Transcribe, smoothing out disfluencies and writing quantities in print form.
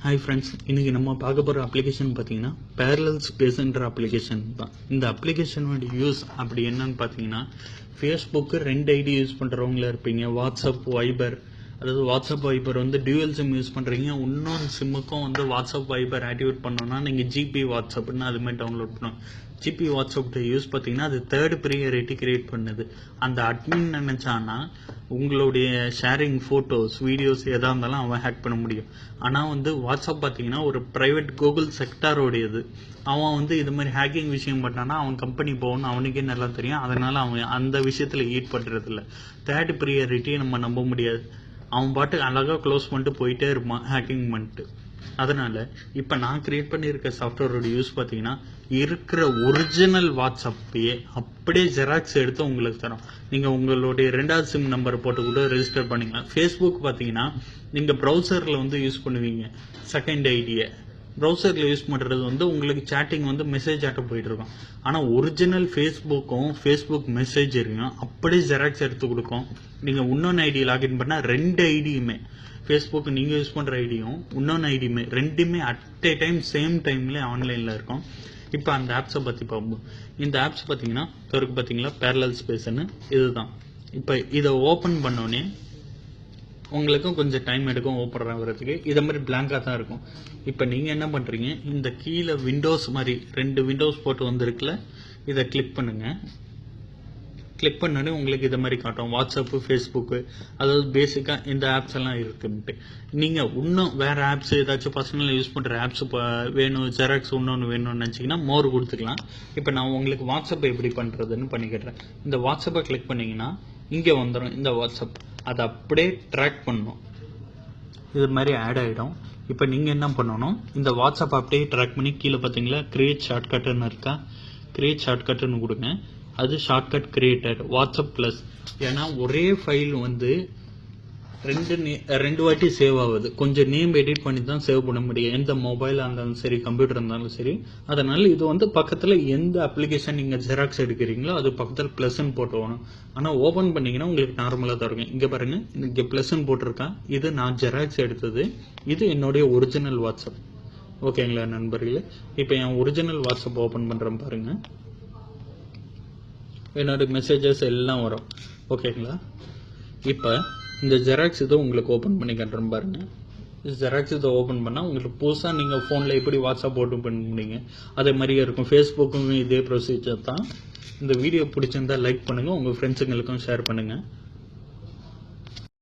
Hi friends, இன்னைக்கு நம்ம பார்க்க போற அப்ளிகேஷன் பாத்தீங்கன்னா parallel space என்ற அப்ளிகேஷன் தான். இந்த அப்ளிகேஷனோட யூஸ் அப்படி என்னன்னு பாத்தீங்கன்னா Facebook ரெண்டு ஐடி யூஸ் பண்றவங்களா இருப்பீங்க. வாட்ஸ்அப் வைபர், அதாவது வாட்ஸ்அப் வைபர் வந்து டியூவல் சிம் யூஸ் பண்றீங்க. இன்னொரு சிம்முக்கும் வந்து வாட்ஸ்அப் வைபர் ஆக்டிவேட் பண்ணோம்னா நீங்க ஜிபி வாட்ஸ்அப்னு அது மாதிரி டவுன்லோட் பண்ணணும். ஜிபி வாட்ஸ்அப் யூஸ் பார்த்தீங்கன்னா அது தேர்ட் ப்ரியாரிட்டி கிரியேட் பண்ணுது. அந்த அட்மின் நினைச்சானா உங்களுடைய ஷேரிங் ஃபோட்டோஸ் வீடியோஸ் எதாக இருந்தாலும் அவன் ஹேக் பண்ண முடியும். ஆனால் வந்து வாட்ஸ்அப் பார்த்தீங்கன்னா ஒரு ப்ரைவேட் கூகுள் செக்டாரோடையது. அவன் வந்து இது மாதிரி ஹேக்கிங் விஷயம் பண்ணானா அவன் கம்பெனி போகணும்னு அவனுக்கே நல்லா தெரியும். அதனால அவன் அந்த விஷயத்தில் ஈடுபடுறது இல்லை. தேர்ட் ப்ரியாரிட்டியை நம்ம நம்ப முடியாது. அவன் பாட்டுக்கு அழகாக க்ளோஸ் பண்ணிட்டு போயிட்டே இருப்பான் ஹேக்கிங் பண்ணிட்டு. அதனால இப்போ நான் கிரியேட் பண்ணியிருக்க சாஃப்ட்வேரோட யூஸ் பார்த்தீங்கன்னா இருக்கிற ஒரிஜினல் வாட்ஸ்அப்பையே அப்படியே ஜெராக்ஸ் எடுத்து உங்களுக்கு தரோம். நீங்கள் உங்களுடைய ரெண்டாவது சிம் நம்பர் போட்டு கூட ரெஜிஸ்டர் பண்ணிக்கலாம். ஃபேஸ்புக் பார்த்தீங்கன்னா நீங்கள் ப்ரௌசரில் வந்து யூஸ் பண்ணுவீங்க. செகண்ட் ஐடியை ப்ரௌசரில் யூஸ் பண்ணுறது வந்து உங்களுக்கு சேட்டிங் வந்து மெசேஜ் ஆட்ட போயிட்டு இருக்கும். ஆனால் ஒரிஜினல் ஃபேஸ்புக்கும் ஃபேஸ்புக் மெசேஜ் இருக்கும் அப்படியே ஜெராக்ஸ் எடுத்து கொடுக்கும். நீங்கள் இன்னொன்று ஐடி லாகின் பண்ணால் ரெண்டு ஐடியுமே ஃபேஸ்புக் நீங்கள் யூஸ் பண்ணுற ஐடியும் இன்னொன்று ஐடியுமே ரெண்டுமே அட் ஏ டைம் சேம் டைம்ல ஆன்லைனில் இருக்கும். இப்போ அந்த ஆப்ஸை பற்றி பார்ப்போம். இந்த ஆப்ஸ் பார்த்தீங்கன்னா இருக்கு பார்த்தீங்களா parallel spaceன்னு இதுதான். இப்போ இதை ஓப்பன் பண்ணோன்னே உங்களுக்கும் கொஞ்சம் டைம் எடுக்கும் ஓப்பன் ஆகிறதுக்கு. இதை மாதிரி பிளாங்காக தான் இருக்கும். இப்போ நீங்கள் என்ன பண்ணுறீங்க, இந்த கீழே விண்டோஸ் மாதிரி ரெண்டு விண்டோஸ் போட்டு வந்திருக்குல்ல, இதை கிளிக் பண்ணுங்கள். கிளிக் பண்ணோடனே உங்களுக்கு இதை மாதிரி காட்டும் வாட்ஸ்அப்பு ஃபேஸ்புக்கு, அதாவது பேசிக்காக இந்த ஆப்ஸ் எல்லாம் இருக்குன்ட்டு. நீங்கள் இன்னும் வேறு ஆப்ஸ் ஏதாச்சும் பர்சனலாக யூஸ் பண்ணுற ஆப்ஸ் வேணும், ஜெராக்ஸ் இன்னொன்று வேணும்னு நினச்சிங்கன்னா மோர் கொடுத்துக்கலாம். இப்போ நான் உங்களுக்கு வாட்ஸ்அப்பை எப்படி பண்ணுறதுன்னு பண்ணிக்கிறேன். இந்த வாட்ஸ்அப்பை கிளிக் பண்ணிங்கன்னா இங்கே வந்துடும் இந்த வாட்ஸ்அப். அதை அப்படியே ட்ராக் பண்ணணும். இது மாதிரி ஆட் ஆகிடும். இப்போ நீங்கள் என்ன பண்ணணும், இந்த வாட்ஸ்அப் அப்படியே ட்ராக் பண்ணி கீழே பார்த்தீங்களா கிரியேட் ஷார்ட்கட்டுன்னு இருக்கா, கிரியேட் ஷார்ட்கட்டுன்னு கொடுங்க. அது ஷார்ட்கட் கிரியேட்டட் வாட்ஸ்அப் ப்ளஸ். ஏன்னா ஒரே ஃபைல் வந்து ரெண்டு வாட்டி சேவ் ஆகுது. கொஞ்சம் நேம் எடிட் பண்ணி தான் சேவ் பண்ண முடியும், எந்த மொபைலாக இருந்தாலும் சரி கம்ப்யூட்டர் இருந்தாலும் சரி. அதனால இது வந்து பக்கத்தில் எந்த அப்ளிகேஷன் நீங்கள் ஜெராக்ஸ் எடுக்கிறீங்களோ அது பக்கத்தில் ப்ளஸ்ன்னு போட்டுவோம். ஆனால் ஓப்பன் பண்ணிங்கன்னா உங்களுக்கு நார்மலாக தான் இருக்கும். இங்கே பாருங்க, இங்கே ப்ளஸ்ன்னு போட்டிருக்கேன். இது நான் ஜெராக்ஸ் எடுத்தது. இது என்னுடைய ஒரிஜினல் வாட்ஸ்அப். ஓகேங்களா நண்பர்களே, இப்போ என் ஒரிஜினல் வாட்ஸ்அப் ஓப்பன் பண்ணுறேன் பாருங்க. என்னோட மெசேஜஸ் எல்லாம் வரும். ஓகேங்களா, இப்போ இந்த ஜெராக்ஸ் இதை உங்களுக்கு ஓப்பன் பண்ணி கட்டுறேன் பாருங்க. ஜெராக்ஸ் இதை ஓப்பன் பண்ணால் உங்களுக்கு புதுசாக நீங்கள் ஃபோனில் எப்படி வாட்ஸ்அப் ஓப்பன் பண்ண முடியுங்க அதே மாதிரியே இருக்கும். ஃபேஸ்புக்கும் இதே ப்ரொசீஜர் தான். இந்த வீடியோ பிடிச்சிருந்தா லைக் பண்ணுங்கள், உங்கள் ஃப்ரெண்ட்ஸுங்களுக்கும் ஷேர் பண்ணுங்கள்.